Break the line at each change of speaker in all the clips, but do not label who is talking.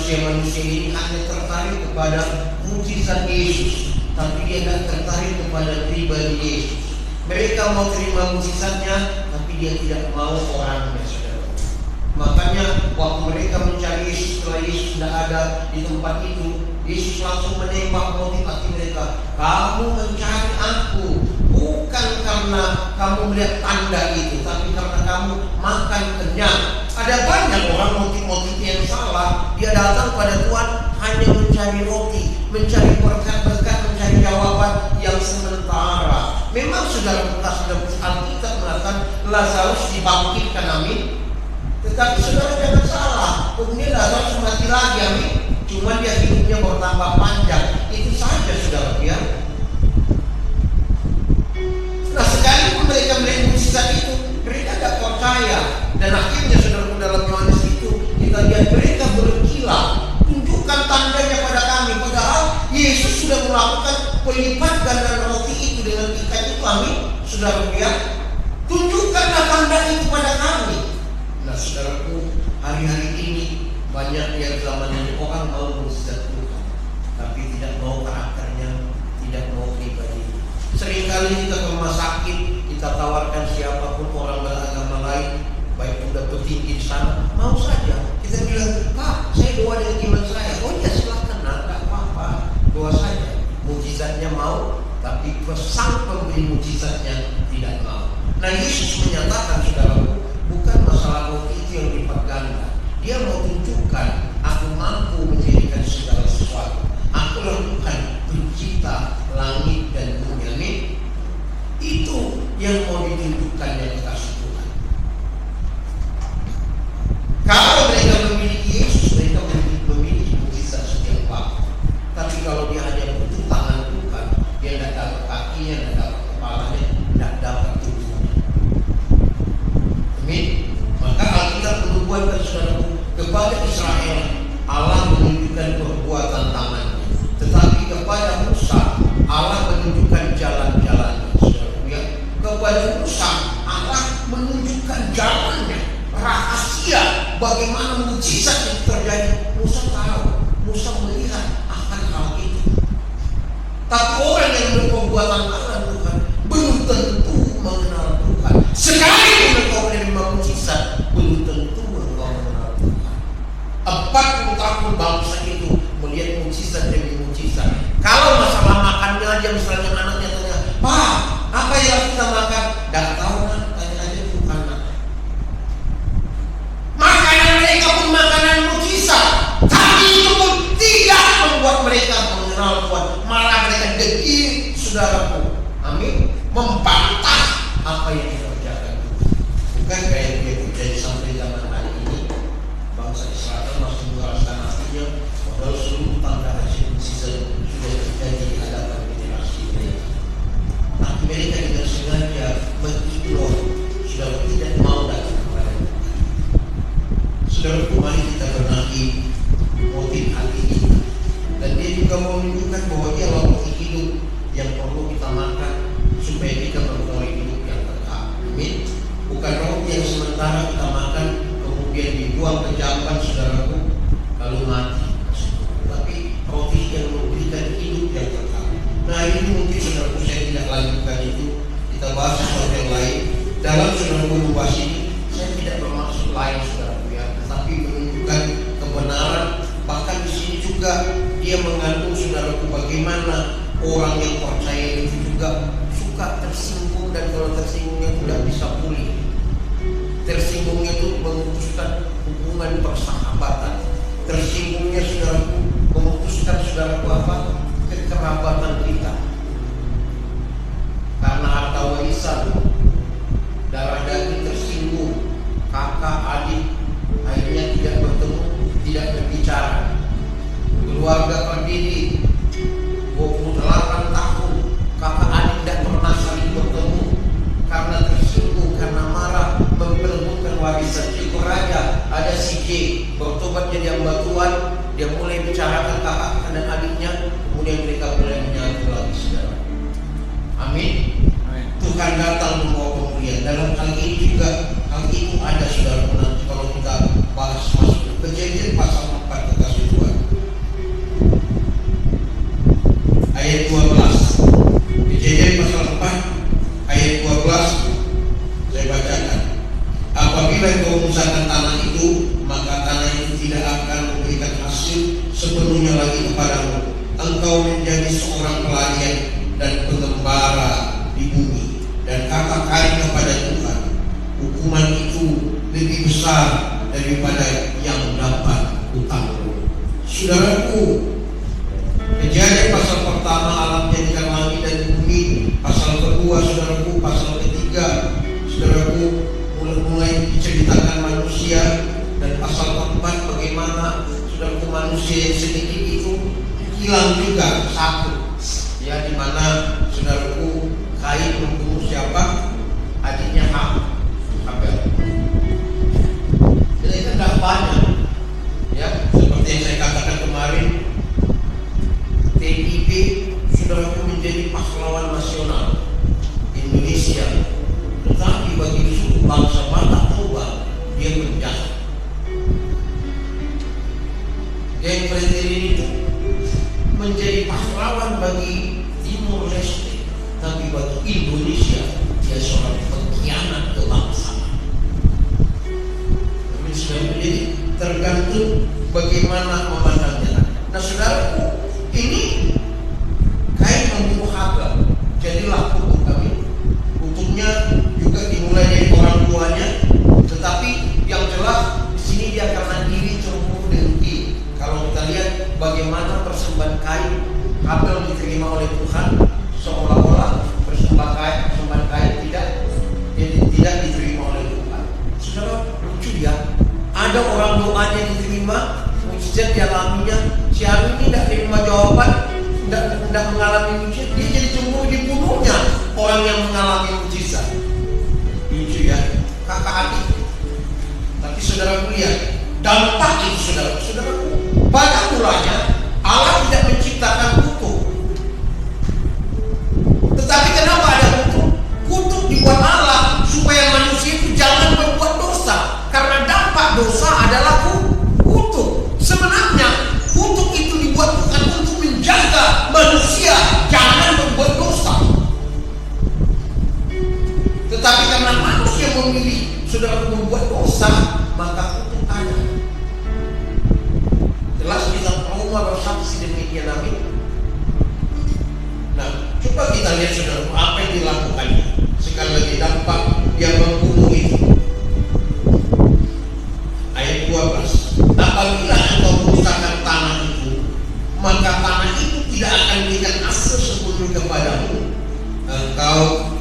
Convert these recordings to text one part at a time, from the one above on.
manusia-manusia ini hanya tertarik kepada mukjizat Yesus, tapi dia tidak tertarik kepada pribadi Yesus. Mereka mau terima mukjizatnya, tapi dia tidak mau orangnya, saudara. Makanya waktu mereka mencari Yesus, setelah Yesus tidak ada di tempat itu, Yesus langsung menembak motivasi mereka. Kamu mencari aku bukan karena kamu melihat tanda itu, tapi karena kamu makan kenyang. Ada banyak orang motif-motif yang salah. Dia datang pada Tuhan hanya mencari roti, mencari berkat-berkat, mencari jawaban yang sementara. Memang sudah Alkitab mengatakan Lazarus dibangkitkan, amin. Tetapi saudara jangan salah, kemudian Lazarus mati lagi, amin. Cuma dia hidupnya bertambah panjang. Itu saja saudara ya. Nah sekalipun mereka melihat mukjizat itu, mereka tidak percaya. Dan akhirnya saudara dalam Yohanes itu kita lihat mereka berkilau, tunjukkan tandanya pada kami. Padahal Yesus sudah melakukan pelipat ganda roti itu dengan ikan itu, amin. Saudara lihat, tunjukkanlah tanda itu pada kami. Nah saudaraku, hari-hari ini banyak yang zaman ini orang mau mukjizat Tuhan, tapi tidak mau karakternya, tidak mau pribadi. Seringkali kita ke rumah sakit, kita tawarkan siapapun orang beragama lain, baik udah petinggi di sana, mau saja. Kita bilang, Pak, saya doa dengan iman saya. Oh ya silahkan, tidak apa-apa, doa saja. Mukjizatnya mau, tapi sang pemberi mukjizatnya tidak mau. Nah Yesus menyatakan saudaraku, bukan masalah roti itu yang lipat ganda. Dia mau tunjukkan, aku mampu menjadikan segala sesuatu. Aku lakukan pencipta langit dan bumi, amin. Itu yang mau ditunjukkan yang dikasih Tuhan. Kalau mereka memiliki Yesus, mereka memiliki mukjizat setiap waktu. Tapi kalau dia hanya butuh tangan Tuhan, dia tidak dapat kakinya, tidak dapat kepalanya, tidak dapat tubuhnya. Amin. Maka Alkitab menubuatkan saudaraku, kepada Israel Allah menunjukkan perbuatan tangannya, tetapi kepada Musa Allah menunjukkan jalan-jalannya, saudaraku ya. Kepada Musa Allah menunjukkan jalannya, rahasia bagaimana mukjizat itu terjadi. Musa tahu, Musa melihat akan hal itu. Tapi orang yang berperbuatan tangan Tuhan belum tentu mengenal Tuhan. Sekalipun engkau menerima mukjizat, belum tentu engkau mengenal Tuhan. 40 tahun bangsa itu melihat mukjizat demi mukjizat. Kalau masalah makannya aja, misalnya anaknya tanya, Pak, apa yang kita makan? Tidak tahu, nak, tanya aja Tuhan, nak. Makanan mereka pun makanan mukjizat, tapi itu pun tidak membuat mereka mengenal Tuhan. Malah mereka degil, saudaraku, amin, membantah apa yang dikerjakan. Bukan kayak yang terjadi sampai zaman hari ini. Bangsa Israel masih merasakan artinya, padahal seluruh tanda hasil mukjizat sudah terjadi di hadapan generasi mereka. Tapi mereka dengan sengaja mengignore, sudah tidak mau datang kepada Tuhan. Saudara, mari kita benahi motif hati kita. Dan dia juga mau menunjukkan bahwa dia roti hidup yang perlu kita makan supaya kita memperoleh hidup yang kekal. Amin. Bukan roti yang sementara kita makan kemudian dibuang ke jamban, saudaraku, lalu mati. Tapi roti yang memberikan hidup yang kekal. Nah ini mungkin saudaraku saya tidak lanjutkan itu. Kita bahas sesuatu yang lain. Dalam saudaraku membahas ini, saya tidak bermaksud lain saudaraku ya, tapi menunjukkan kebenaran. Bahkan di sini juga dia mengandung saudaraku bagaimana orang yang percaya itu juga suka tersinggung, dan kalau tersinggungnya tidak bisa pulih. Tersinggungnya itu memutuskan hubungan persahabatan. Tersinggungnya saudaraku memutuskan saudaraku apa? Kekerabatan kita. Karena harta warisan, darah daging tersinggung, kakak adik akhirnya tidak bertemu, tidak berbicara. Keluarga pendidik 28 tahun, kakak adik tidak pernah saling bertemu karena tersinggung, karena marah, memperebutkan warisan. Syukur aja ada si J bertobat jadi hamba Tuhan, dia mulai bicarakan kakak dan adiknya, kemudian mereka mulai menyatu lagi, saudara. Amin. Tuhan ayat 12 saya bacakan. Apabila engkau mengusahakan tanah itu, maka tanah itu tidak akan memberikan hasil sepenuhnya lagi kepadamu. Engkau menjadi seorang pelarian dan pengembara di bumi. Dan kata Kain kepada Tuhan, hukuman itu lebih besar daripada yang dapat kutanggung. Saudaraku, Kejadian pasal pertama, alam jadikan langit dan bumi. Pasal kedua, saudaraku, pasal ketiga, saudaraku, mulai diceritakan manusia. Dan pasal keempat, bagaimana saudaraku manusia yang sedikit itu hilang juga satu, ya, dimana saudaraku Kain membunuh siapa? Adiknya Habel. Jadi kan tidak banyak, ya, seperti yang saya katakan kemarin. TIP saudaraku menjadi pahlawan nasional Indonesia, tetapi bagi suku bangsa Batak Toba dia penjahat. Geng Frederin itu menjadi pahlawan bagi Timur Leste, tapi bagi Indonesia dia seorang pengkhianat kebangsaan. Jadi tergantung bagaimana memandangnya. Nah saudaraku, ini Kain membunuh Habel, jadilah kutuk kami. Kutuknya juga dimulai dari orang tuanya, tetapi yang jelas di sini dia karena iri, cemburu, dengki. Kalau kita lihat bagaimana persembahan Kain, Habel diterima oleh Tuhan, seolah-olah persembahan Kain tidak diterima oleh Tuhan. Saudara, lucu ya, ada orang doanya diterima, mujizat dialaminya. Si Harun ini tidak terima jawaban, tidak mengalami mujizat, dia jadi cemburu, dibunuhnya orang yang mengalami mujizat. Lucu ya, kakak adik. Tapi saudara lihat dampak itu, saudaraku. Pada mulanya Allah tidak menciptakan kutuk, tetapi kenapa ada kutuk? Kutuk dibuat Allah supaya manusia itu jangan berbuat dosa, karena dampak dosa adalah kutuk. Sebenarnya kutuk itu dibuat bukan untuk menjaga manusia jangan berbuat dosa, tetapi karena manusia memilih saudara membuat dosa, maka kutuk ada. Jelas kita perlu bersaksi demikian, amin. Nah, coba kita lihat saudara apa yang dilakukannya. Sekali lagi dampak yang membunuh itu. Ayat 12. Apabila engkau merusakan tanah itu, maka tanah itu tidak akan memberikan hasil sepenuhnya kepadamu. Engkau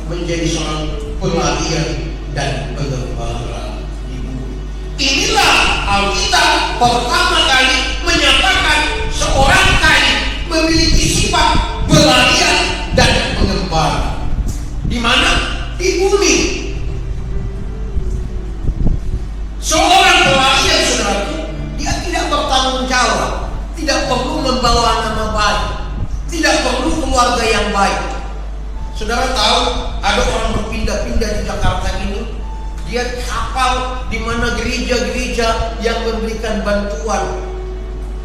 menjadi seorang pelarian dan pengembara di bumi. Inilah Alkitab pertama kali menyatakan seorang Kain memiliki sifat pelarian dan pengembara. Di mana? Di bumi. Seorang pelarian, saudaraku, dia tidak bertanggung jawab, tidak perlu membawa nama baik, tidak perlu keluarga yang baik. Saudara tahu ada orang berpindah-pindah di Jakarta ini, dia hafal di mana gereja-gereja yang memberikan bantuan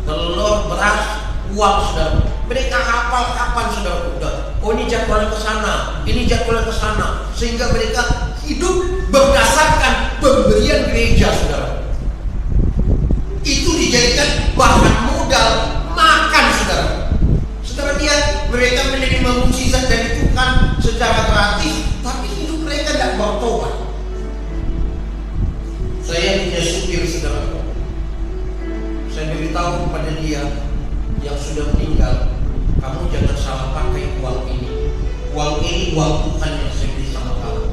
telur, beras, uang, saudara. Mereka hafal kapan saudara udah. Oh ini jadwalnya ke sana, ini jadwalnya ke sana, sehingga mereka hidup berdasarkan pemberian gereja, saudara. Itu dijadikan bahan modal makan, saudara. Saudara lihat mereka menerima mukjizat dari Tuhan secara gratis, tapi hidup mereka tidak bertobat. Saya punya supir, saudara. Saya beritahu kepada dia yang sudah meninggal, kamu jangan salah pakai uang ini. Uang ini uang Tuhan yang saya beri sama kamu.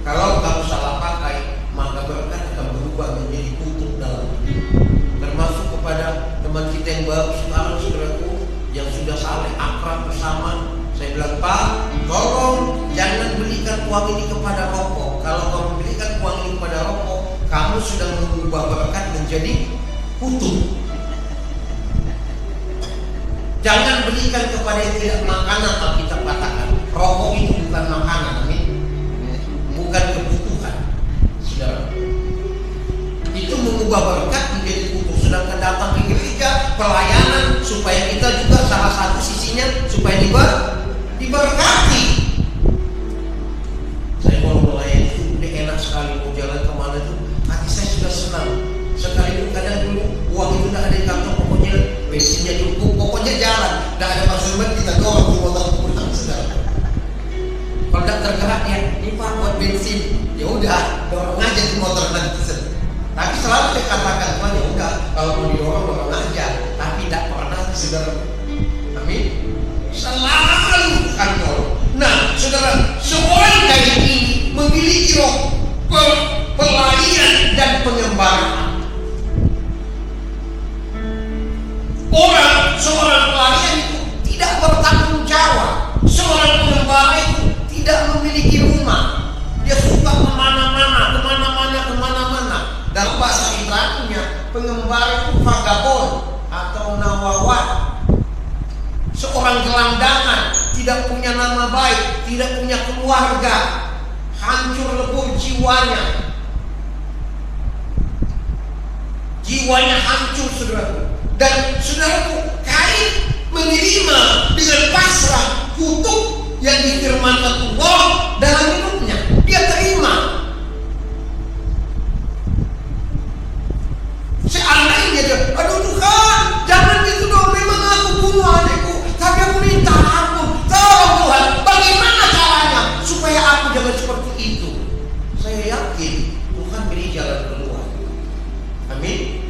Kalau kamu salah pakai, maka berkat akan berubah menjadi kutuk dalam hidup. Termasuk kepada teman kita yang baru sekarang, saudaraku, yang sudah saling akrab bersama. Saya bilang, Pak, tolong jangan berikan uang ini kepada rokok. Kalau kamu berikan uang ini kepada rokok, kamu sudah mengubah berkat menjadi kutuk. Jangan berikan kepada yang tidak makanan. Alkitab katakan rokok itu bukan makanan, amin. Bukan kebutuhan, saudara. Itu mengubah berkat menjadi kutuk. Sedangkan datang ke gereja, pelayanan, supaya kita juga salah satu sisinya supaya diberkati. senang. Sekalipun kadang dulu uang itu tidak ada di kantong, pokoknya bensinnya cukup, pokoknya jalan, tidak ada maksudnya kita dorong di motor pulang, saudara. Kalau tidak tergerak ya, ini Pak buat bensin, ya udah dorong aja di motor nanti. Tapi selalu saya katakan, ya udah kalau mau dorong aja, tapi tidak pernah, saudara. Amin. Selalu kantor. Nah, saudara, seorang kayak ini memiliki roh pelarian dan pengembaraan. Seorang pelarian itu tidak bertanggung jawab. Seorang pengembara itu tidak memiliki rumah. Dia suka kemana-mana. Dalam bahasa Ibrani-nya, pengembara itu vagabond atau nawawat. Seorang gelandangan, tidak punya nama baik, tidak punya keluarga, hancur lebur jiwanya. Jiwanya hancur, saudaraku. Dan saudaraku, Kain menerima dengan pasrah kutuk yang difirmankan Allah dalam hidupnya. Dia terima. Seandainya dia, aduh Tuhan, jangan gitu dong, memang aku bunuh adikku, tapi aku minta ampun. Tolong Tuhan, bagaimana caranya supaya aku jangan seperti itu? Saya yakin Tuhan beri jalan keluar. Amin.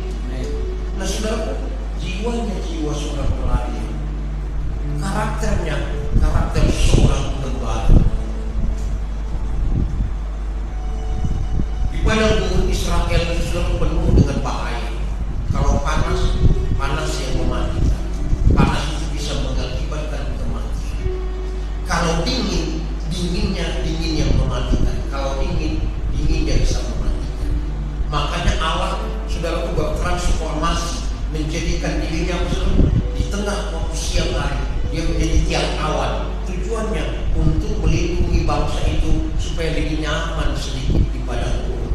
Nah saudara, jiwanya jiwa seorang pelari, karakternya karakter seorang pengembara. Di padang gurun Israel itu sudah penuh dengan bahaya. Kalau panas, panas yang mematikan. Panas itu bisa mengakibatkan kematian. Kalau dingin, dinginnya dingin yang mematikan. Kalau dingin, dinginnya bisa mematikan. Makanya Allah saudara bertransformasi, menjadikan dirinya di tengah waktu siang hari. Dia menjadi tiang awan. Tujuannya untuk melindungi bangsa itu supaya lebih nyaman sedikit di padang gurun.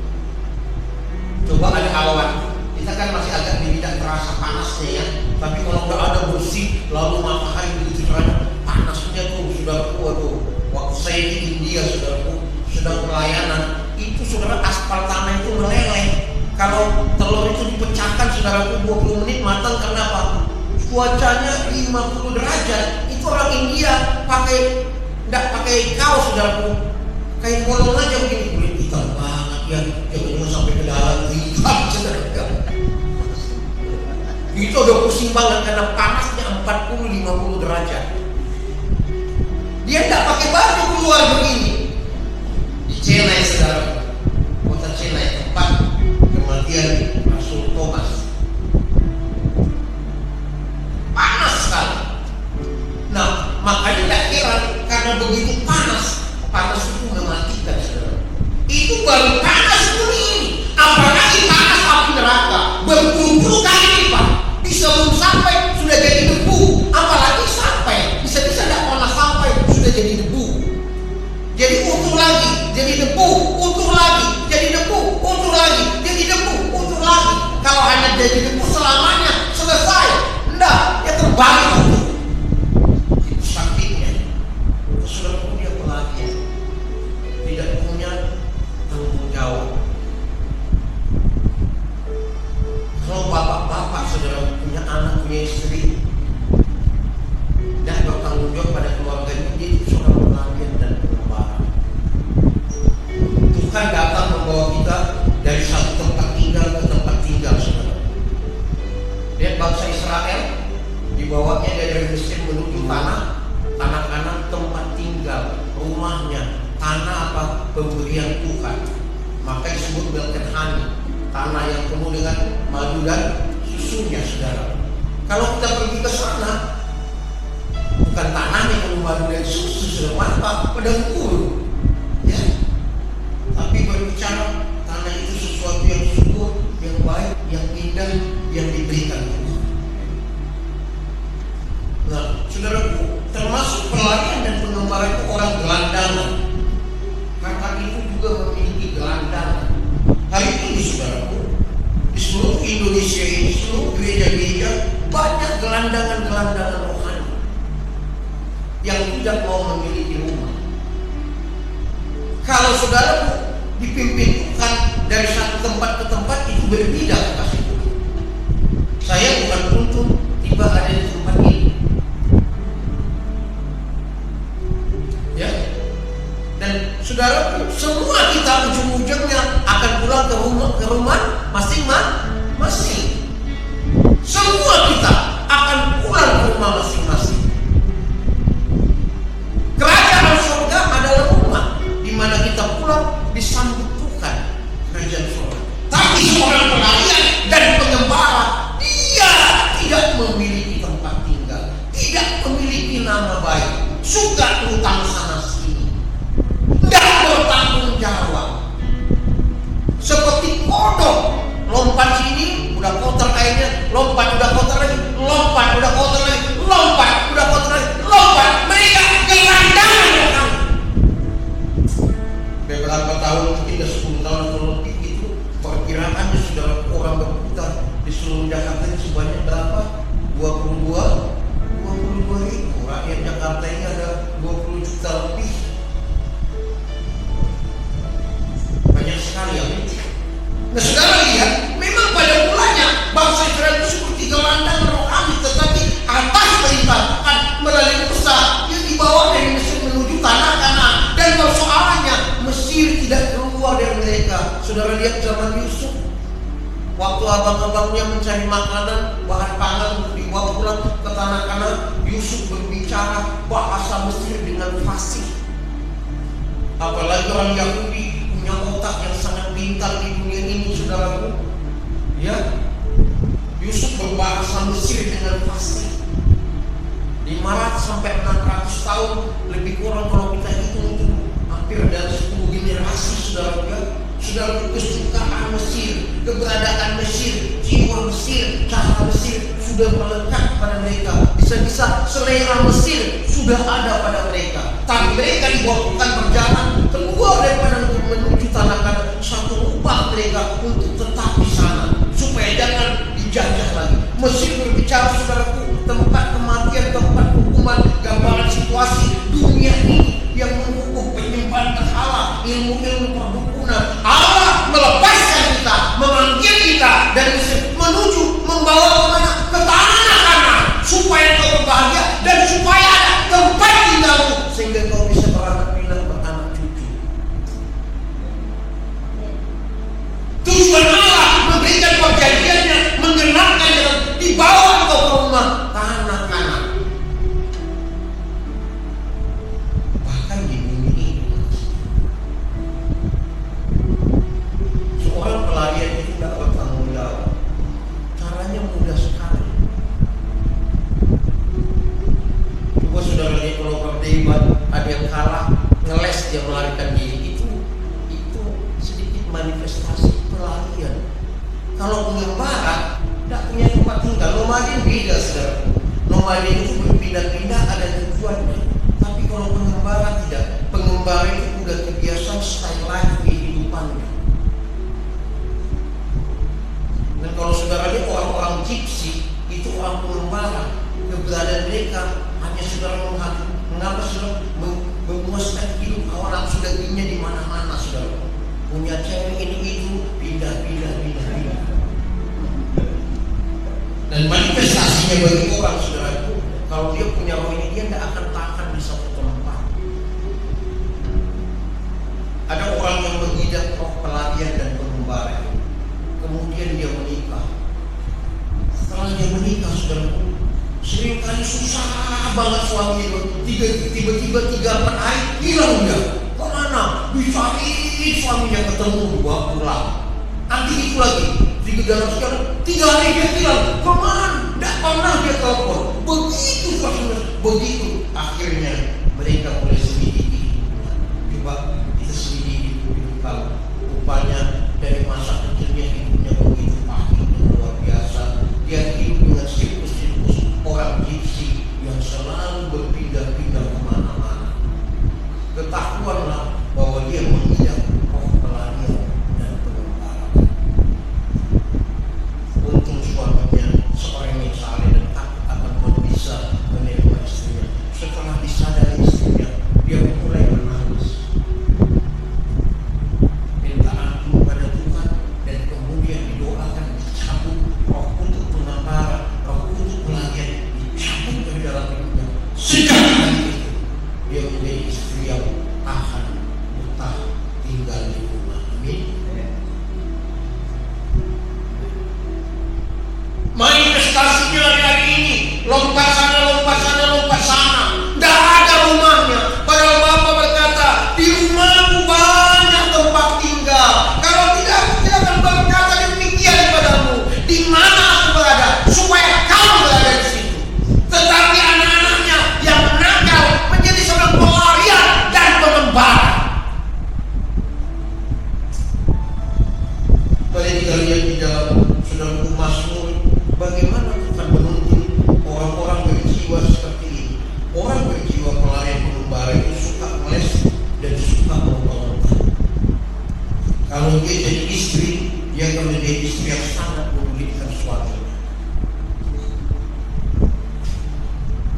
Coba ada awan, kita kan masih agak tidak terasa panasnya ya. Tapi kalau udah ada bersih, lalu matahari begitu cerah, panasnya tuh saudaraku. Waduh, waktu saya di India saudaraku sedang pelayanan, itu saudara aspal tanah itu meleleh. Kalau telur itu dipecahkan saudaraku 20 menit matang. Kenapa? Cuacanya 50 derajat. Itu orang India tidak pakai kaos saudaraku, kayak kolong aja begini, kulit hitam banget ya, jangan sampai ke dalam hitam saudaraku. Itu udah pusing banget karena panasnya 40-50 derajat. Dia tidak pakai baju keluar begini. Di Chennai saudaraku, kota Chennai, tempat kematian Rasul Thomas. Panas sekali. Nah, makanya tidak heran karena begitu panas itu mematikan saudara. Itu baru panas bumi ini. Apalagi panas api neraka berpuluh-puluh kali lipat. Bisa belum sampai sudah jadi debu. Apalagi sampai bisa-bisa tidak pernah sampai sudah jadi debu. Jadi utuh lagi, jadi debu, utuh lagi, jadi debu, utuh lagi, jadi debu, utuh lagi. Kalau hanya jadi debu selamanya selesai, enggak, ya terbalik utuh. Itu sakitnya. Sudah punya pelatihan, tidak punya tanggung jawab. Kalau bapak-bapak saudara punya anak, punya istri, dan bertanggung jawab pada keluarganya, dia itu seorang pelatihan dan pengembara. Tuhan datang membawa kita dari satu tempat tinggal ke tempat tinggal saudara. Lihat bangsa Israel, dibawanya dari Mesir menuju tanah tempat tinggal, rumahnya, tanah apa? Pemberian Tuhan. Maka disebut Belkenhani, tanah yang penuh dengan madu dan susunya saudara. Kalau kita pergi ke sana, bukan tanahnya penuh madu dan susu saudara, padang gurun, ya. Tapi berbicara tanah itu sesuatu yang subur, yang baik, yang indah, yang diberikan Tuhan. Nah, saudaraku, termasuk pelarian dan pengembara itu orang gelandangan. Kata itu juga memiliki gelandangan. Hari ini saudaraku, di seluruh Indonesia ini, seluruh gereja-gereja banyak gelandangan-gelandangan rohani yang tidak mau memiliki rumah. Kalau saudaraku dipimpin Tuhan dari satu tempat ke tempat, itu berbeda kasih. Saya bukan tuntut tiba ada di tempat ini, ya. Dan saudara, semua kita ujung-ujungnya akan pulang ke rumah masing-masing. Semua kita akan pulang ke rumah masing-masing. Kerajaan surga adalah rumah di mana kita pulang disambut Tuhan, kerajaan surga. Tapi seorang pelayan dan pengembara, dia tidak memiliki tempat tinggal, tidak memiliki nama baik, suka utang sana sini, tidak bertanggung jawab. Seperti kodok, lompat sini udah kotor airnya, lompat udah kotor lagi, lompat udah kotor lagi, lompat udah kotor lagi, lompat. Mereka gelandangan. Beberapa tahun, mungkin 10 tahun atau lebih itu, perkiraannya sudah orang berputar di seluruh Jakarta ini sebanyak berapa? 22 ribu. Rakyat Jakarta ini ada 20 juta lebih. Banyak sekali ya. Nah, saudara lihat, memang pada mulanya bangsa Israel itu seperti gelandang rohani, tetapi atas perintah melalui Musa yang dibawa dari Mesir menuju tanah Kanaan. Dan persoalannya Mesir tidak keluar dari mereka. Saudara lihat zaman Yusuf, waktu abang-abangnya mencari makanan, bahan pangan untuk dibawa pulang ke tanah Kanaan, Yusuf berbicara bahasa Mesir dengan fasih. Apalagi orang Yahudi punya otak yang sangat pintar di dunia ini, saudaraku. Ya, Yusuf berbahasa Mesir dengan fasih. 500 sampai 600 tahun lebih kurang kalau kita hitung itu hampir dari 10 generasi, saudara. Saudara, kesukaan Mesir, keberadaan Mesir, jiwa Mesir, cara Mesir sudah melekat pada mereka. Bisa-bisa selera Mesir sudah ada pada mereka. Tapi mereka dibutuhkan berjalan keluar daripada menuju tanah Kanaan. Satu upah mereka untuk tetap di sana supaya jangan dijajah lagi. Mesir berbicara, saudaraku, tempat kematian, tempat hukuman, gambaran situasi dunia ini yang menghukum penyembahan berhala, ilmu-ilmu perdukunan. Allah melepaskan kita, memanggil kita dari Mesir menuju membawa kemana? Ke tanah Kanaan, supaya kau berbahagia dan supaya ada tempat tinggalmu sehingga kau bisa beranak pinak, beranak cucu. Tujuan Allah memberikan perjanjiannya, mengenalkan yang dibawa kau ke rumah tanah Kanaan. Bahkan di bumi ini seorang pelarian itu tidak bertanggung jawab. Caranya mudah sekali. Coba saudara lihat kalau berdebat ada yang kalah, ngeles dia melarikan diri, itu sedikit manifestasi pelarian. Kalau pengembara tidak punya tempat tinggal, nomaden beda, saudara. Nomaden itu berpindah-pindah ada tujuannya. Tapi kalau pengembara tidak, pengembara itu udah kebiasaan style life kehidupannya. Dan kalau saudara lihat orang-orang gypsy itu orang pengembara, keberadaan mereka hanya saudara mengapa saudara memuaskan hidup orang sudah punya di mana-mana, saudara. Punya cewek ini itu pindah. Dan manifestasinya bagi orang, saudara, kalau dia punya roh ini, dia tidak akan tahan di satu tempat. Ada orang yang mengidap roh pelarian dan pengembara, kemudian dia menikah. Setelah dia menikah, saudara, seringkali susah banget suaminya. Tiba-tiba 3-4 hari hilang dia. Kemana? Dicari suaminya, ketemu, dibawa pulang. Nanti itu lagi, dalam sekarang 3 hari dia hilang. Kemana? Tidak pernah dia telepon. Begitu akhirnya mereka mulai selidiki. Coba kita selidiki dulu, kalau rupanya dari masa kecilnya hidupnya begitu pahit dan luar biasa. Dia hidup dengan siklus-siklus orang gypsy yang selalu berpindah-pindah kemana-mana. Ketahuanlah bahwa dia mengidap roh pelarian dan pengembara. Untung suaminya seorang yang saleh dan takut akan bisa menerima istrinya. Setelah disadari istrinya, dia mulai menangis. kita lihat di dalam saudaraku Mazmur, bagaimana Tuhan menuntun orang-orang berjiwa seperti ini. Orang berjiwa pelayan pengembara itu suka meles dan suka membangun. Kalau dia jadi istri, dia akan menjadi istri yang sangat menyulitkan suaminya.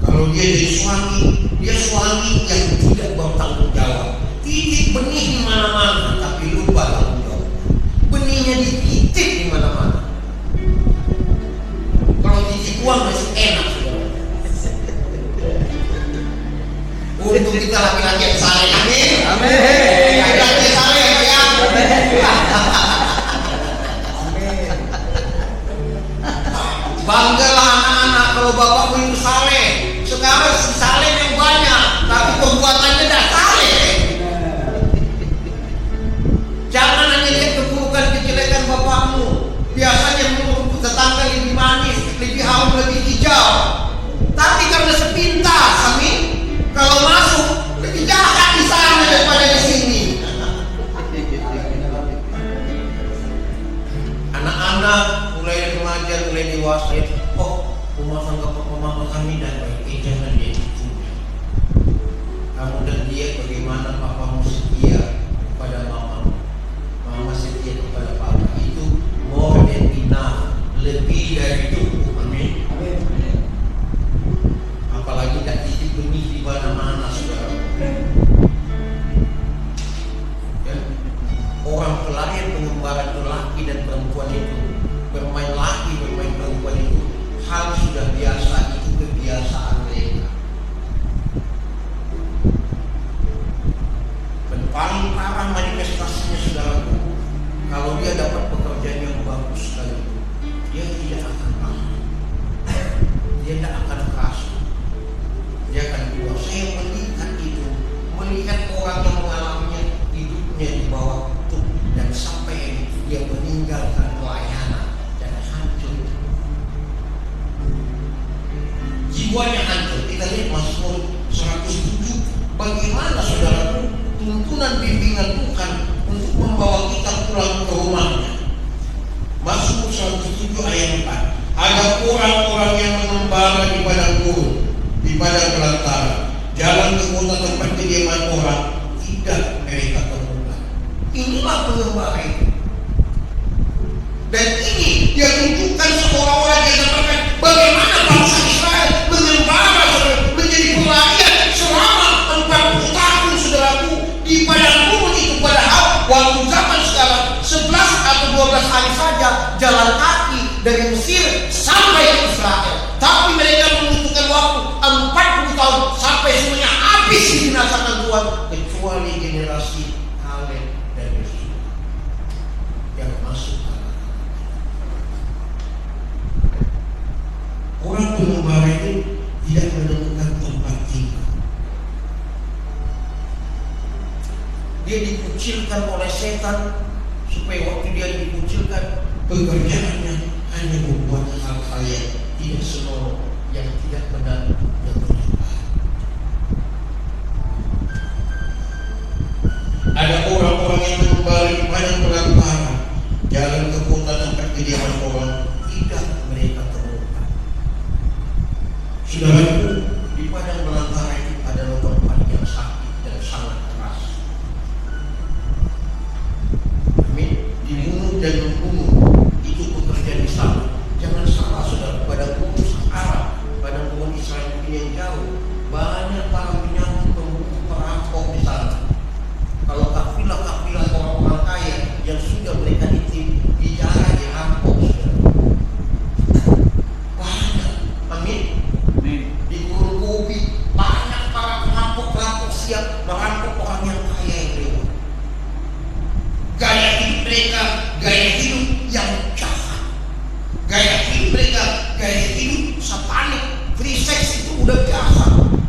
Kalau dia jadi suami, dia suami yang tidak bertanggung jawab. Titik benih di mana-mana, tapi lupa tanggung jawab. Benihnya dititik di mana-mana. Kalau titik uang masih enak, saudara. Untuk kita laki-laki yang saleh, amin.
Amin.
Laki-laki yang saleh, ya. Banggalah anak-anak kalau bapakmu itu saleh. Sekarang si saleh yang banyak, tapi perbuatannya tidak saleh. Jangan hanya lihat keburukan kejelekan bapakmu. Biasanya menurut tetangga lebih manis, lebih harum, lebih hijau. Tapi karena sepintas, amin. Kalau masuk lebih jahat di sana daripada di sini. Anak-anak mulai remaja, mulai dewasa, rumah tangga papa mama kami dan baik, jangan dia itu. Kamu dan dia bagaimana papamu setia kepada mama, mama setia kepada papa, itu more than enough, lebih dari cukup, amin. Apalagi tak titip benih di mana-mana, saudara. Ya. Orang pelayan pengembara itu laki dan perempuan itu bermain laki, bermain perempuan itu hal sudah biasa, itu kebiasaan mereka. Dan paling parah manifestasinya, saudara, kalau dia dapat pekerjaan yang bagus sekali, dia tidak akan paham, dia tidak akan keras. Dia akan keluar. Saya melihat itu, melihat orang yang mengalaminya hidupnya di bawah itu, dan sampai dia meninggalkan pelayanan dan hancur. Jiwanya hancur. Kita lihat Mazmur 107. Bagaimana saudaraku tuntunan bimbingan Tuhan untuk membawa kita pulang ke rumahnya. Mazmur 107 ayat 4. Ada orang-orang yang mengembara di padang gurun, di padang belantara, jalan ke kota tempat kediaman orang, tidak mereka temukan. Inilah pengembara itu. Dan ini dia tunjukkan seolah-olah dia katakan bagaimana bangsa Israel mengembara menjadi pelayan selama 40 tahun, saudaraku, di padang gurun itu. Padahal waktu zaman sekarang 11 atau 12 hari saja jalan kaki dari Mesir sampai ke Israel. Tapi mereka membutuhkan waktu 40 tahun sampai semuanya habis dibinasakan Tuhan, kecuali generasi Kaleb dan Yosua yang masuk. Orang pengembara itu tidak menemukan tempat tinggal. Dia dikucilkan oleh setan supaya waktu dia dikucilkan, pekerjaannya hanya membuat hal-hal yang tidak senonoh, yang tidak benar, yang tidak baik. Ada orang-orang yang mengembara di padang belantara, jalan ke kota tempat kediaman orang, tidak mereka temukan. Saudaraku, di padang belantara itu adalah tempat yang sakit dan sangat keras. Amin. Dibunuh dan membunuh itu pekerjaan di sana. Jangan salah, saudara, pada gurun Arab, pada gurun Israel yang jauh, banyak para penyamun, pembunuh, perampok di sana. Kalau kafilah-kafilah orang-orang kaya yang sudah mereka dijarah, dirampok, saudara. Banyak, amin. Di gurun Gobi banyak para perampok-perampok siap merampok orang yang kaya yang lewat. Gaya hidup mereka, gaya hidup yang jahat. Gaya hidup mereka, gaya hidup satanik, free sex itu udah biasa.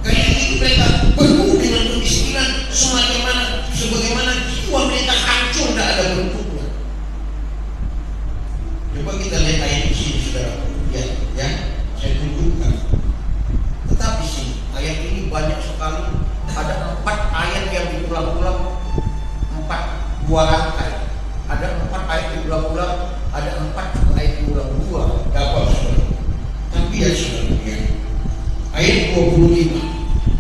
Gaya hidup mereka penuh dengan kemiskinan, sebagaimana jiwa mereka hancur, tidak ada bentuknya. Coba kita lihat ayat di sini, saudara. Ya, saya tunjukkan. Tetapi sih, ayat ini banyak sekali. Ada 4 ayat yang diulang-ulang, 4 rangkai. Ada 4 ayat diulang-ulang, ada 4 ayat diulang-ulang. Dapat saudara. Tapi ya saudara, ayat 25,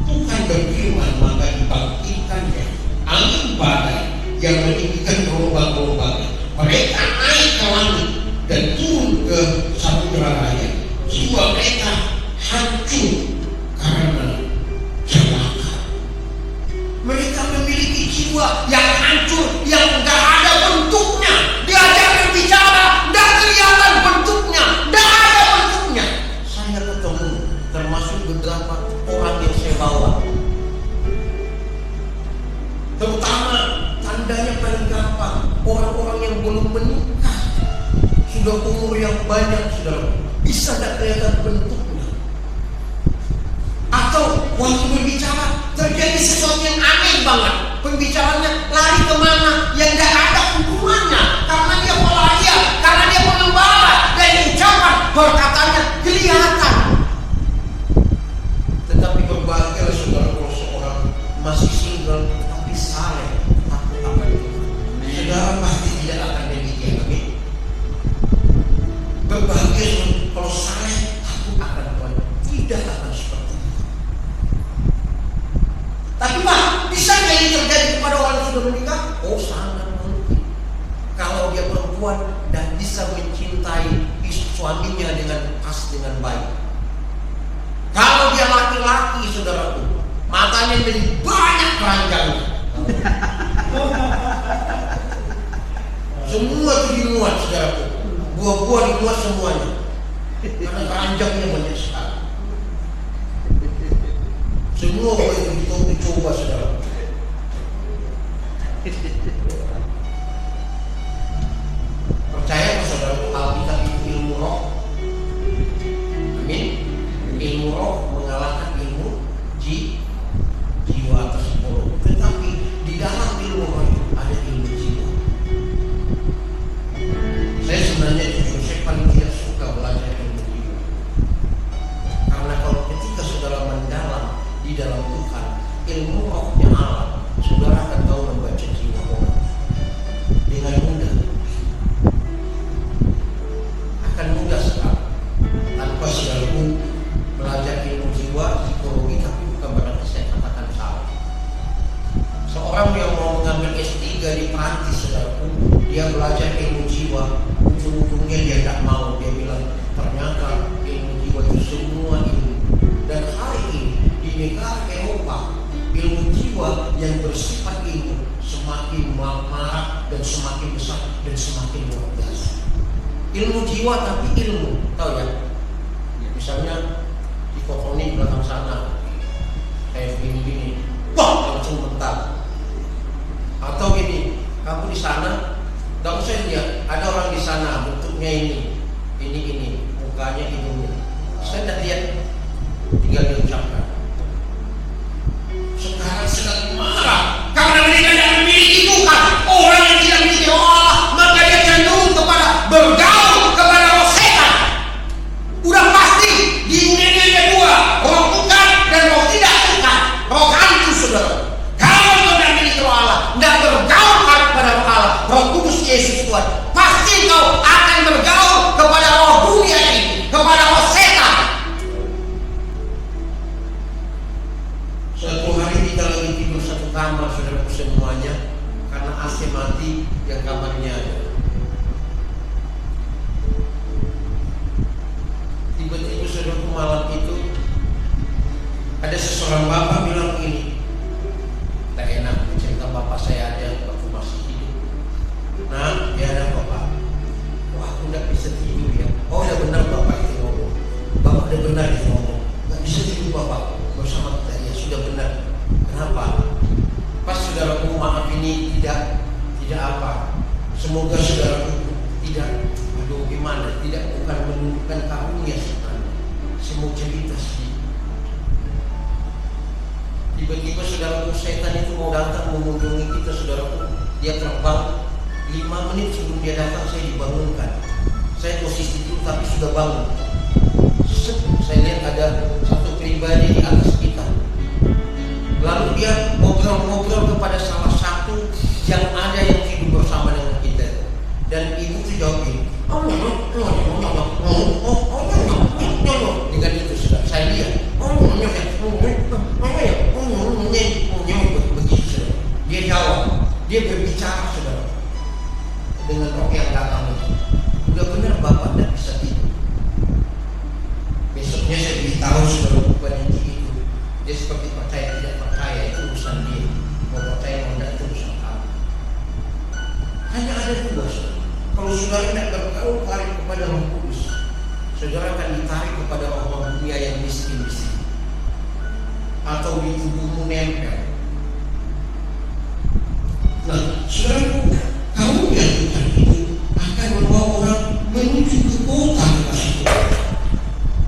Tuhan berfirman maka dibangkitkannya angin badai yang meninggikan gelombang-gelombang. Mereka naik ke langit dan turun ke samudera raya. Jiwa mereka hancur karena celaka. Mereka memiliki jiwa yang hancur, yang gak ada bentuknya. Diajak berbicara, gak kelihatan bentuknya, gak ada bentuknya. Saya ketemu termasuk beberapa orang yang saya bawa. Terutama tandanya paling gampang, orang-orang yang belum menikah, sudah umur yang banyak, sudah bisa gak kelihatan bentuknya. Atau waktu berbicara terjadi sesuatu yang aneh banget, pembicaranya lari kemana yang gak ada hubungannya, karena dia pelayan, karena dia pengembara, dan ucapan perkataannya kelihatan. Tetapi berbahagialah saudara kalau seorang masih single tapi saleh, takut akan Tuhan. Saudara pasti tidak akan demikian. Amin. Berbahagia kalau saleh takut akan Tuhan, tidak akan seperti itu. Tapi Pak, bisa nggak ini terjadi kepada orang yang sudah menikah? Oh, sangat mungkin. Kalau dia perempuan dan bisa mencintai suaminya dengan pas, dengan baik. Kalau dia laki-laki, saudaraku, matanya jadi banyak keranjangnya. Semua itu dimuat, saudaraku. Buah-buah dimuat semuanya. Karena keranjangnya banyak sekali. Semua boleh dicoba, saudaraku. Percaya saudaraku, Alkitab itu ilmu roh. Amin. Ilmu roh mengalahkan ilmu jiwa atau psikologi. Tetapi di dalam ilmu roh itu ada ilmu jiwa. Saya sebenarnya jujur, saya paling tidak suka belajar ilmu jiwa. Karena kalau ketika saudara mendalam di dalam Tuhan, ilmu rohnya Allah, saudara akan tahu membaca jiwa orang dengan mudah. Akan mudah sekali. Tanpa saudara pun belajar ilmu jiwa, psikologi, tapi bukan berarti saya katakan salah. Seorang yang mau mengambil S3 di Prancis, saudaraku, dia belajar ilmu jiwa, ujung-ujungnya dia tidak mau. Dia bilang ternyata ilmu jiwa itu semua ilmu. Dan hari ini di negara Eropa, ilmu jiwa yang bersifat ilmu semakin marak dan semakin besar dan semakin luar biasa. Ilmu jiwa tapi ilmu, tahu ya? Misalnya di Kokonin belakang sana, kayak gini, wah langsung mental. Atau gini, kamu di sana, gak usah lihat, ada orang di sana bentuknya ini, mukanya hidungnya. Saya tidak lihat, tinggal diucapkan. Sekarang sedang marah karena mereka tidak memiliki Tuhan. Orang yang tidak memiliki Allah, maka dia cenderung kepada bergaul kepada roh setan. Udah pasti di dunia dua, roh Tuhan dan roh tidak Tuhan, roh hantu, saudara. Kalau kau tidak memiliki roh Allah, tidak bergaul kepada roh Allah, roh kudus Yesus Tuhan, pasti kau akan bergaul kepada roh dunia ini, kepada roh setan. Suatu hari kita lagi tidur satu kamar, saudaraku semuanya, karena AC mati yang kamarnya ada. Tiba-tiba saudaraku malam itu ada seseorang bapak bilang begini, tak enak cerita bapak saya ada waktu masih hidup. Nah, dia ada bapak. Wah, aku tidak bisa tidur ya. Oh, udah benar bapak itu ngomong. Bapak udah benar itu ngomong. Gak bisa tidur bapak bersama kita. Ya sudah benar. Kenapa? Pas saudaraku, maaf ini tidak apa. Semoga saudaraku tidak, aduh gimana, tidak bukan menunjukkan karunia setan. Semua cerita sih. Tiba-tiba saudaraku, setan itu mau datang mengunjungi kita, saudaraku. Dia terbang 5 menit sebelum dia datang, saya dibangunkan. Saya posisi itu tapi sudah bangun. Saya lihat ada satu pribadi di atas kita. Lalu dia ngobrol-ngobrol kepada salah satu yang ada yang hidup bersama dengan kita. dengan roh yang datang itu. Udah benar Bapak tidak bisa tidur. Besoknya saya beritahu saudara bukan itu. Dia seperti percaya tidak percaya, itu urusan dia. Mau percaya mau tidak itu urusan kamu. Hanya ada dua saudara. Kalau saudara tidak bergaul tarik kepada Roh Kudus, saudara akan ditarik kepada roh dunia yang miskin-miskin, atau di tubuhmu nempel. Nah, saudara, kamu yang Tuhan itu akan membawa orang menuju ke kota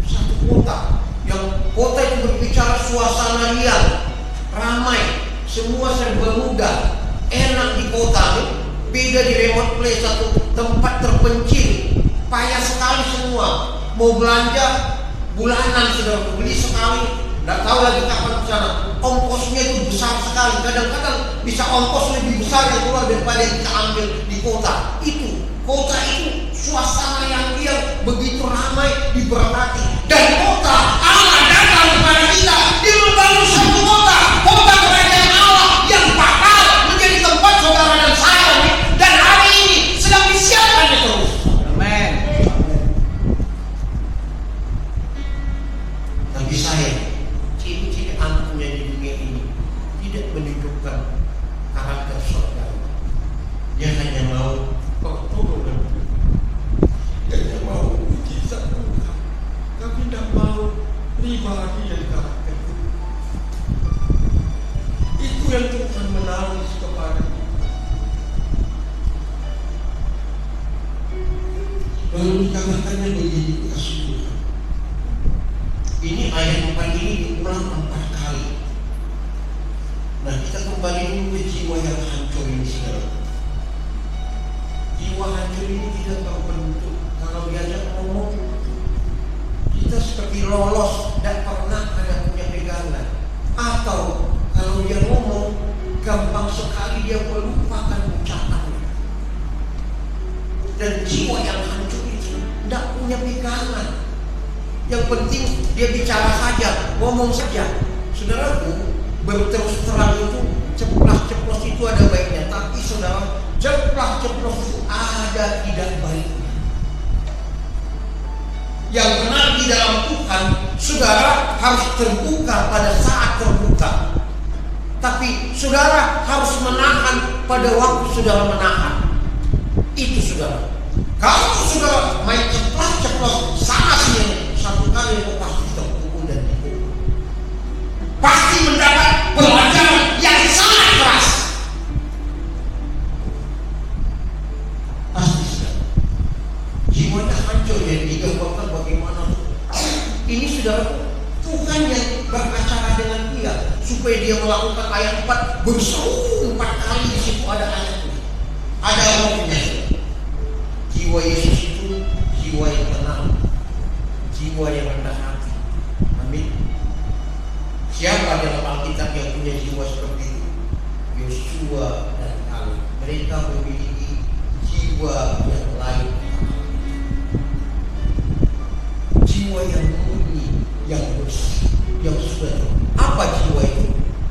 satu kota yang kota itu berbicara suasana liar, ramai, semua serba mudah, enak di kota nih. Beda di remote place, satu tempat terpencil, payah sekali semua. Mau belanja bulanan sudah beli sekali, tidak tahu lagi kapan ke sana. Ongkosnya itu besar sekali. Kadang-kadang bisa ongkos lebih besar yang keluar daripada yang kita ambil di kota. Kota itu suasana yang liar, begitu ramai, diberkati. Dan kota Allah datang kepada kita. Dia membangun satu kota kerajaan Allah yang bakal menjadi tempat saudara dan saya. Dan hari ini sedang disiapkan terus. Amin. Bagi saya, ciri-ciri anaknya di dunia ini tidak menunjukkan karakter saudara. Dia hanya mau pertolongan, dia hanya mau mujizat Tuhan, tapi tidak mau pribadi yang karakter itu. Itu yang Tuhan menangis kepada kita. Lalu dikatakannya begini, kasih Tuhan. Ini ayat 4 ini diulang 4 kali. Nah, kita kembali dulu ke jiwa yang hancur ini sekarang. Jiwa hancur ini tidak tahu bentuk. Kalau diajak ngomong, kita seperti lolos, tidak pernah ada punya pegangan. Atau kalau dia ngomong, gampang sekali dia melupakan ucapannya. Dan jiwa yang hancur itu tidak punya pegangan. Yang penting dia bicara saja, ngomong saja. Saudaraku, berterus terang itu ceplas-ceplos itu ada baiknya, tapi saudara, ceplas-ceplos itu ada tidak baiknya. Yang benar di dalam Tuhan, saudara harus terbuka pada saat terbuka. Tapi saudara harus menahan pada waktu saudara menahan. Itu saudara. Kalau saudara main ceplas-ceplos sana sini, satu kali itu pasti terpukul dan dipukul. Pasti mendapat pelajaran yang sangat keras. Pasti sudah. Jiwanya hancur yang digambarkan bagaimana. Ini saudara, Tuhan yang beracara dengan dia supaya dia melakukan ayat 4 berseru 4 kali. Di situ ada ayat itu. Ada rohnya. Jiwa Yesus itu jiwa yang tenang, jiwa yang rendah hati. Amin. Siapa dalam Alkitab yang punya jiwa seperti itu? Yosua dan Kaleb. Mereka memiliki jiwa yang lain, jiwa yang murni, yang bersih, yang sudah. Apa jiwa itu?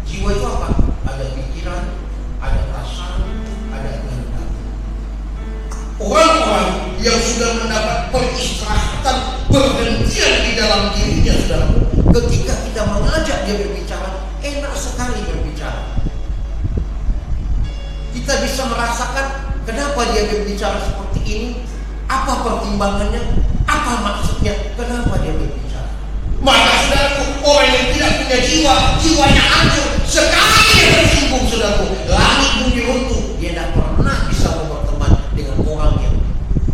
Jiwa itu apa? Ada pikiran, ada perasaan, ada kehendak. Orang-orang yang sudah mendapat peristirahatan, perhentian di dalam dirinya, saudara, ketika kita mengajak dia berbicara, enak sekali berbicara. Kita bisa merasakan kenapa dia berbicara seperti ini, apa pertimbangannya, apa maksudnya, kenapa dia berbicara. Maka saudaraku, orang yang tidak punya jiwa, jiwanya hancur. Sekali dia tersinggung, saudaraku, langit bumi runtuh. Dia tidak pernah bisa berteman dengan orang yang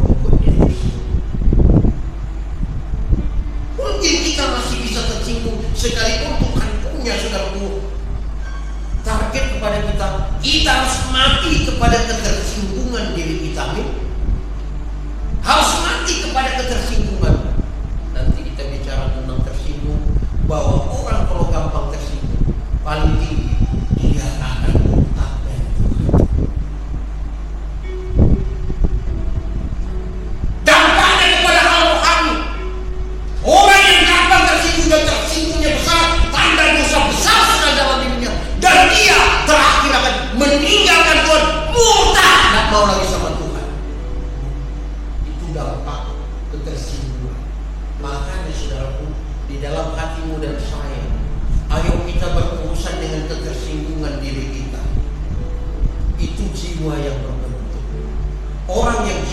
membuatnya tersinggung. Mungkin kita masih bisa tersinggung, sekalipun Tuhan punya, saudaraku, target kepada kita. Kita harus mati kepada ketersinggungan diri kita. Harus mati kepada ketersinggungan. Nanti kita bicara tentang tersinggung, bahwa orang kalau gampang tersinggung, paling tinggi dia akan murtad dari Tuhan. Dampaknya kepada hal rohani. Orang yang gampang tersinggung dan tersinggungnya besar, tanda dosa besar sekali dalam dirinya, dan dia terakhir akan meninggalkan Tuhan, murtad, tidak mau lagi sama Tuhan.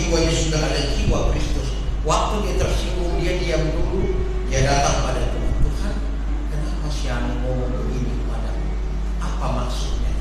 jiwanya sudah ada jiwa Kristus, waktu dia tersinggung, dia diam dulu, dia datang pada Tuhan. Tuhan, kenapa si Ani ngomong begini padaku? Apa maksudnya?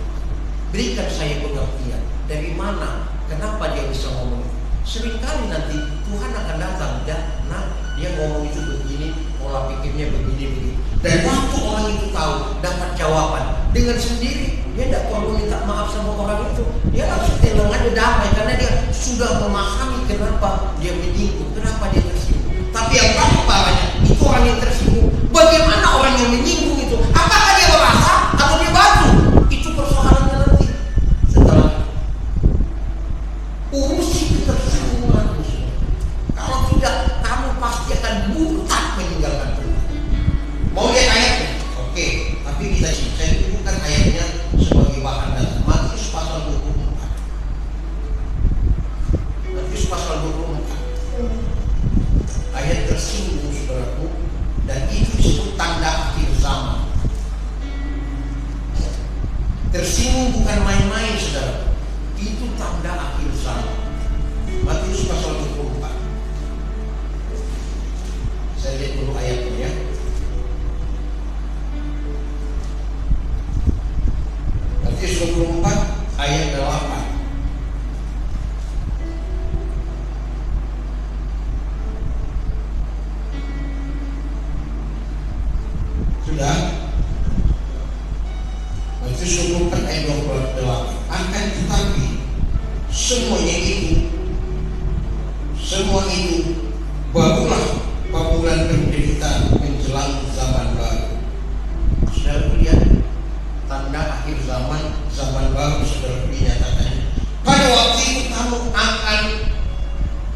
Berikan saya pengertian. Dari mana? Kenapa dia bisa ngomong itu? Seringkali nanti Tuhan akan datang, dia ngomong itu begini, pola pikirnya begini. Dan waktu orang itu tahu, dapat jawaban dengan sendiri, dia tidak perlu minta maaf sama orang itu. Dia langsung tenang aja, damai, karena dia sudah memahami kenapa dia menyinggung, kenapa dia tersinggung. Tapi yang paling parahnya itu orang yang tersinggung. Bagaimana orang yang menyinggung itu? Apakah dia merasa atau dia batu? Itu persoalannya nanti. Setelah urusi ketersinggungan, kalau tidak, kamu pasti akan murtad meninggalkan Tuhan. Mau lihat ayatnya? Oke, tapi kita saya tunjukkan ayatnya sebagai bahan dasar. Matius pasal 24. Matius pasal 24. Ayat tersinggung, saudaraku, dan itu disebut tanda akhir zaman. Tersinggung bukan main-main, saudara. Itu tanda akhir zaman. Matius pasal 24. Saya lihat dulu ayatnya ya. Matius 24 ayat 8. Sudah? Matius 24 ayat 28. Akan tetapi semua itu barulah panggilan penderitaan menjelang zaman baru. Saudara lihat tanda akhir zaman baru, saudara dinyatakan. Pada waktu itu kamu akan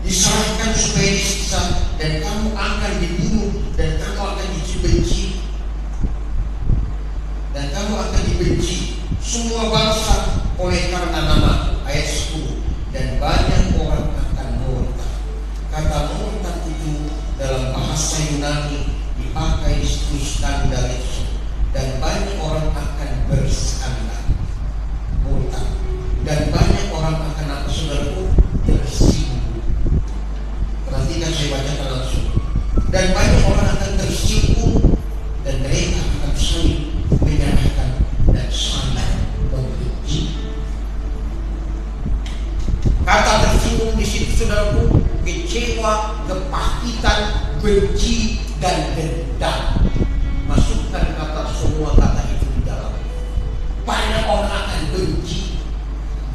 diserahkan supaya disiksa, dan kamu akan dibunuh, dan kamu akan dibenci, dan kamu akan dibenci semua bangsa oleh karena nama. Ayat 10. Dan banyak orang akan murtad. Kata murtad itu dalam bahasa Yunani dipakai istilah skandalis, dan banyak orang akan berskandal, murtad, dan banyak orang akan apa, saudaraku, tersinggung. Perhatikan, saya bacakan langsung. Dan banyak orang akan tersinggung, dan mereka akan saling menyalahkan dan saling membenci. Kata tersinggung di situ, saudaraku, kecewa, kepahitan, benci, dan dendam. Masukkan semua kata itu di dalam. Banyak orang akan benci,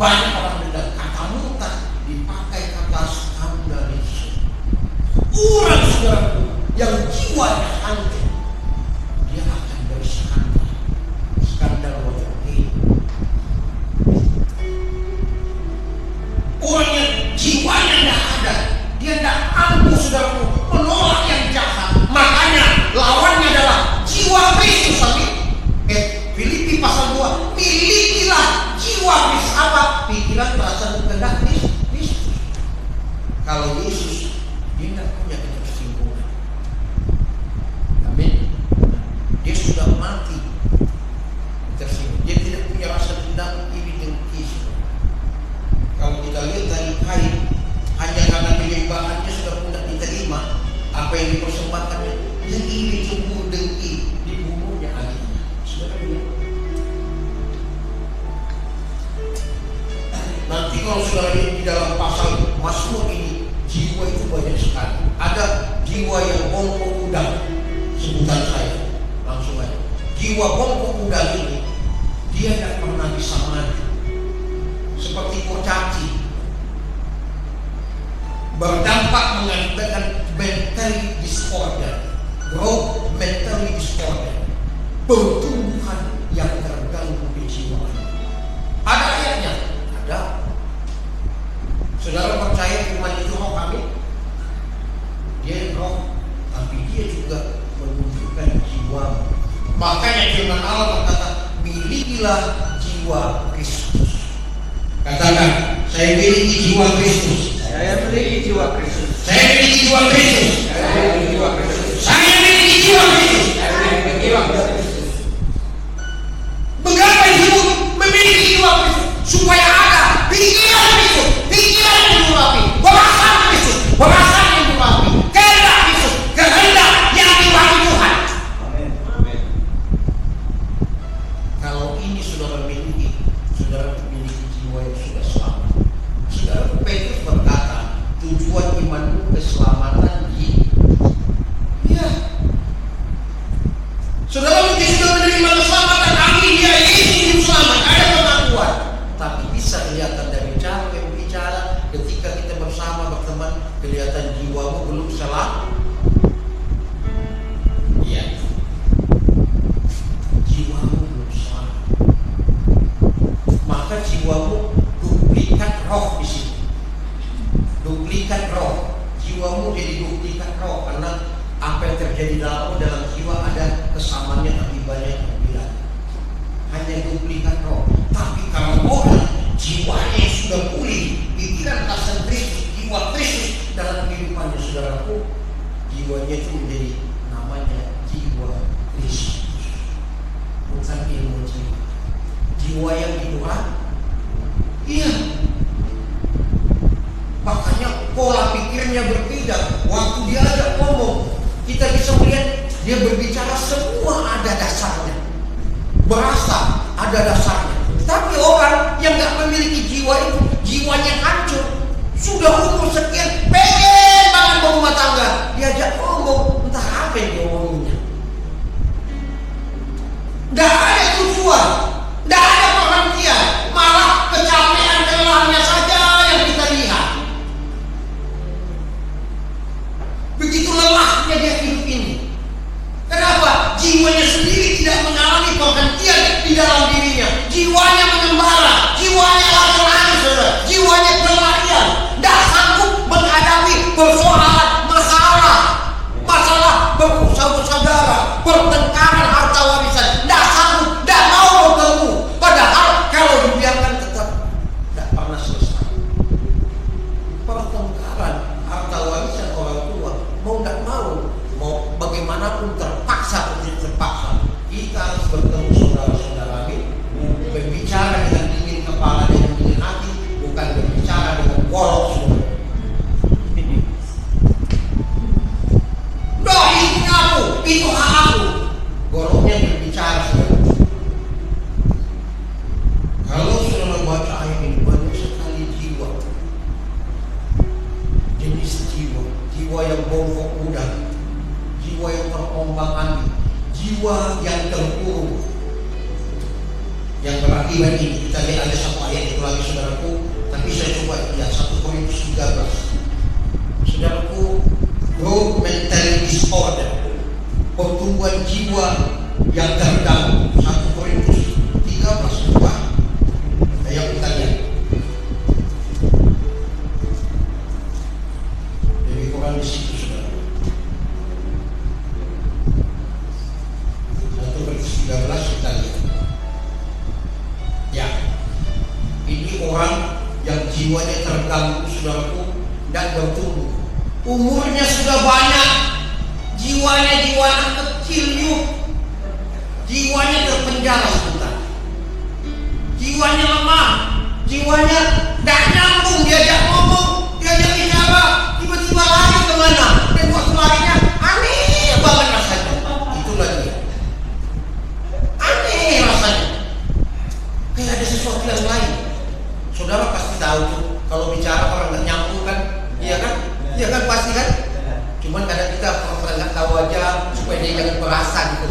banyak orang dendam. Kata murtad dipakai kata skandalis. Orang, saudaraku, yang jiwanya hancur, dia akan berskandal. Skandal wajah ini. Orang yang jiwanya tidak ada, dia tidak mampu, saudaraku, menolak yang jahat. Makanya lawannya adalah jiwa Kristus. Filipi pasal 2. Milikilah jiwa Kristus. Apa? Pikiran, perasaan, kehendak Kristus. Kalau Yesus, dia tidak punya ketersinggungan. Amin. Dia sudah mati tersinggung. Dia tidak punya rasa dendam, iri, dengki. Kalau kita lihat dari Kain, hanya karena penyembahannya sudah tidak diterima, apa yang dipersembahkannya, yang iri, cemburu, dengki, dibunuhnya adiknya. Saudara lihat. Nanti kalau saudara lihat di dalam pasal Mazmur ini, jiwa itu banyak sekali. Ada jiwa yang bongkok udang, sebutan saya langsung aja. Jiwa bongkok udang ini, dia tidak pernah bisa maju. Seperti kurcaci, berdampak mengakibatkan mental disorder, growth mental disorder, pertumbuhan yang terganggu di jiwa. Ada ayatnya, ada. Saudara percaya firman itu roh? Amin. Dia roh, tapi dia juga menunjukkan jiwa. Makanya firman Allah berkata, milikilah jiwa Kristus. Katakan, saya miliki jiwa Kristus.
Saya memiliki jiwa Kristus.
Saya miliki jiwa Kristus.
Saya memiliki jiwa Kristus.
Saya memiliki jiwa Kristus.
Saya memiliki jiwa Kristus.
Mengapa disebut memiliki jiwa Kristus? Supaya ada pikiran Kristus, pikiran yang diurapi. teman-teman, kelihatan jiwamu belum selamat. Iya, jiwamu belum selamat. Maka jiwamu duplikat roh di sini. Duplikat roh, jiwamu jadi duplikat roh karena apa yang terjadi dalam jiwa ada kesamaannya tapi banyak yang bilang hanya duplikat roh. Tapi kalau orang jiwanya yang sudah pulih, pikiran kasar Kristus, jiwa Kristus dalam kehidupannya, saudaraku, jiwanya itu menjadi namanya jiwa Kristus, bukan ilmu jiwa. Jiwa yang di Tuhan, iya. Makanya pola pikirnya berbeda. Waktu dia ada ngomong, kita bisa melihat dia berbicara semua ada dasarnya, berasa ada dasarnya. Tapi orang yang gak memiliki jiwa itu, jiwanya hancur, sudah umur sekian, pengen banget berumah tangga, diajak ngomong, entah apa yang dia ngomongnya. Gak ada tujuan, gak ada perhentian, malah kecapean kelelahnya saja yang kita lihat. Begitu lelahnya dia hidup ini. Kenapa? Jiwanya sendiri tidak mengalami perhentian di dalam dirinya. Jiwanya mengembara, jiwanya lari-lari, saudara. Jiwanya berlarian, tidak sanggup menghadapi persoalan, masalah bersaudara, pertengkaran harta warisan. Tidak sanggup, tidak mau bertemu. Padahal kalau dibiarkan tetap tidak pernah selesai. Pertengkaran harta warisan orang tua, mau tidak mau bagaimanapun terpaksa. Kita harus bertemu saudara-saudara ini, berbicara dengan dingin kepala dan dingin hati, bukan berbicara dengan golok saudara. Doh, itu aku, itu hak aku. Goloknya berbicara saudara. Kalau saudara baca ayat ini, banyak sekali jiwa, jenis jiwa yang bongkok muda, jiwa yang terombang-ambing, jiwa yang terpuruk, yang berakibat ini. Kita lihat ada satu ayat itu lagi saudaraku, tapi saya coba lihat 1 Korintus 13. Saudaraku, growth mental disorder, pertumbuhan jiwa yang terganggu. 1 Korintus 13 coba. Ayo kita lihat. Jadi Quran di situ saudara. 13 kita lihat. Ya, ini orang yang jiwanya terganggu saudaraku dan bertumbuh. Umurnya sudah banyak, jiwanya jiwa anak kecil yuk. Jiwanya terpenjara sebentar. Jiwanya lemah, jiwanya tidak nyambung, diajak ngomong, diajak bicara, tiba-tiba lari kemana? Dan waktu larinya aneh banget rasanya. Itulah dia. Aneh rasanya, kayak ada sesuatu yang lain. Saudara pasti tahu tuh, kalau bicara orang nggak nyambung kan, iya kan? Iya kan, pasti kan? Cuman kadang kita pernah nggak tahu aja supaya dia jangan merasa gitu.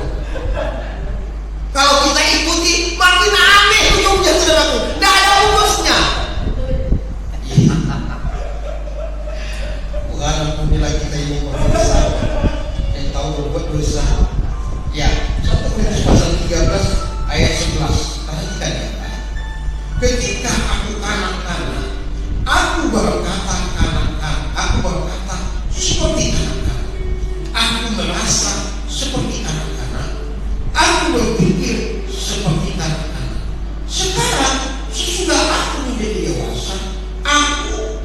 Kalau kita ikuti makin aneh ujungnya saudaraku, nggak ada urusnya. Bukan ampunilah kita ini berdosa, yang tahu berbuat dosa. Ya, 1 Korintus pasal 13 ayat 11. Perhatikan ya. Ketika aku kanak-kanak, aku berkata kanak-kanak, aku berkata seperti kanak-kanak, aku merasa seperti kanak-kanak, aku berpikir seperti kanak-kanak. Sekarang sesudah aku menjadi dewasa, aku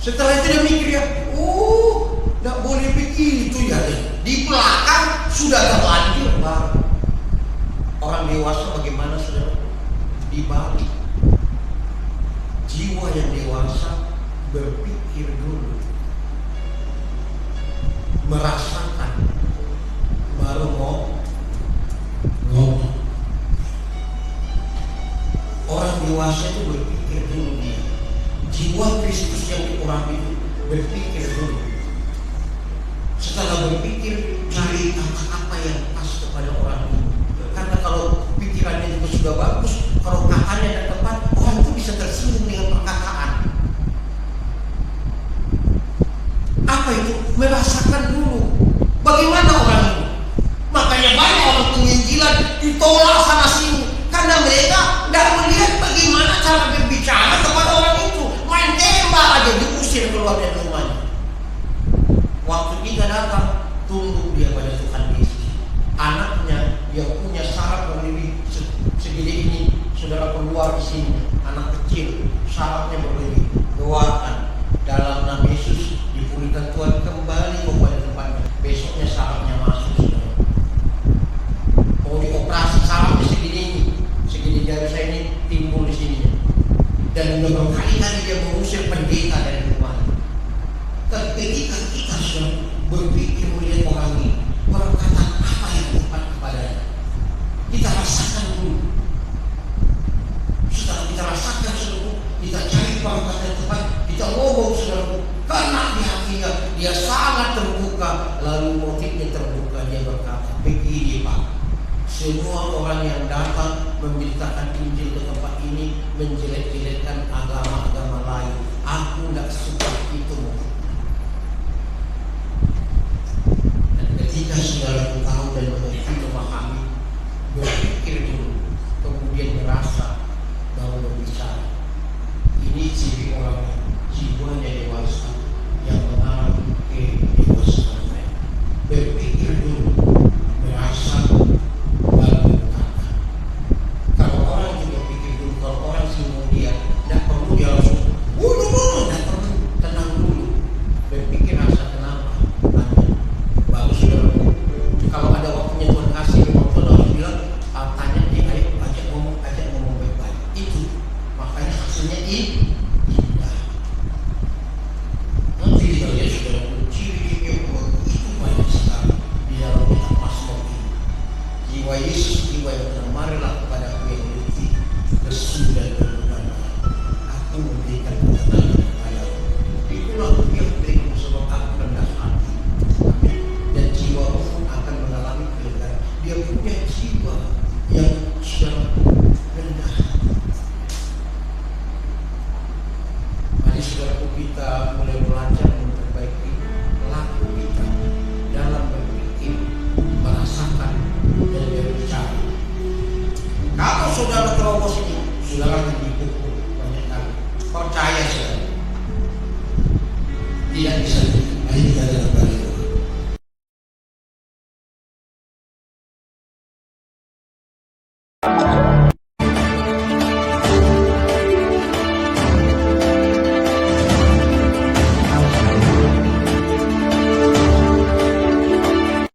Setelah itu dia mikir ya, oh, nggak boleh begitu ya. Di belakang sudah terlanjur baru. Orang dewasa bagaimana saudara? Dibalik. Jiwa yang dewasa berpikir dulu, merasakan, baru mau ngomong. Orang dewasa itu berpikir dulu dia. Jiwa Kristus yang di orang itu berpikir dulu. Setelah berpikir, cari kata-kata yang pas kepada orang itu. Karena kalau pikirannya itu sudah bagus, kalau katanya tidak tepat, orang itu bisa tersinggung dengan perkataan. Apa itu? Merasakan dulu. Bagaimana orang itu? Makanya banyak orang penginjilan ditolak sana sini karena mereka tidak melihat bagaimana cara berbicara kepada orang itu. Main tembak aja diusir keluar dari rumahnya. Waktu kita datang, tunduk dia pada Tuhan Yesus. Anaknya yang punya saraf berlebih segini ini, saudara keluar di sini, anak kecil, sarafnya berlebih, doakan dalam nama Yesus, dipulihkan Tuhan, kembali kepada tempatnya. Besoknya sarafnya masuk, saudara. Mau dioperasi sarafnya segini jari saya ini timbul di sini. Dan sudah berkali-kali dia mengusir pendeta dari rumah. Ketika kita sudah berpikir melihat orang ini, berkata apa yang tepat kepadanya, kita rasakan dulu. Setelah kita rasakan seluruh, kita cari perkataan yang tepat, kita ngomong saudara, karena di hatinya dia sangat terbuka, lalu motifnya terbuka. Dia berkata, begini Pak, semua orang yang datang memberitakan Injil ke tempat ini menjelek-jelekkan agama-agama lain. Aku tidak suka itu. Dan ketika saudara tahu dan mengerti, memahami, berpikir dulu, kemudian merasa, baru berbicara. Ini ciri orang jiwanya dewasa yang mengalami kedewasaan. Berpikir dulu, merasa, baru berkata. Kalau orang juga berpikir dulu, kalau orang semua dia tidak perlu dia langsung tidak perlu, tenang dulu, berpikir rasa kenapa, tanya. Bagus saudara. Kalau ada waktunya Tuhan kasih, memang Tuhan harus bilang, tanya dia, ayo ajak ngomong baik-baik. Itu makanya hasilnya indah. Nanti kita lihat saudara, ciri-ciri yang begitu banyak sekali di dalam kitab Mazmur ini. Jiwa Yesus, jiwa yang tenang, marilah kepada aku yang letih, lesu dan berbeban, aku memberikan ketenangan kepadamu. Itulah yang berikan sebab aku rendah hati. Dan jiwa pun akan mengalami kelegaan. Dia punya jiwa yang sudah rendah. Mari saudaraku kita mulai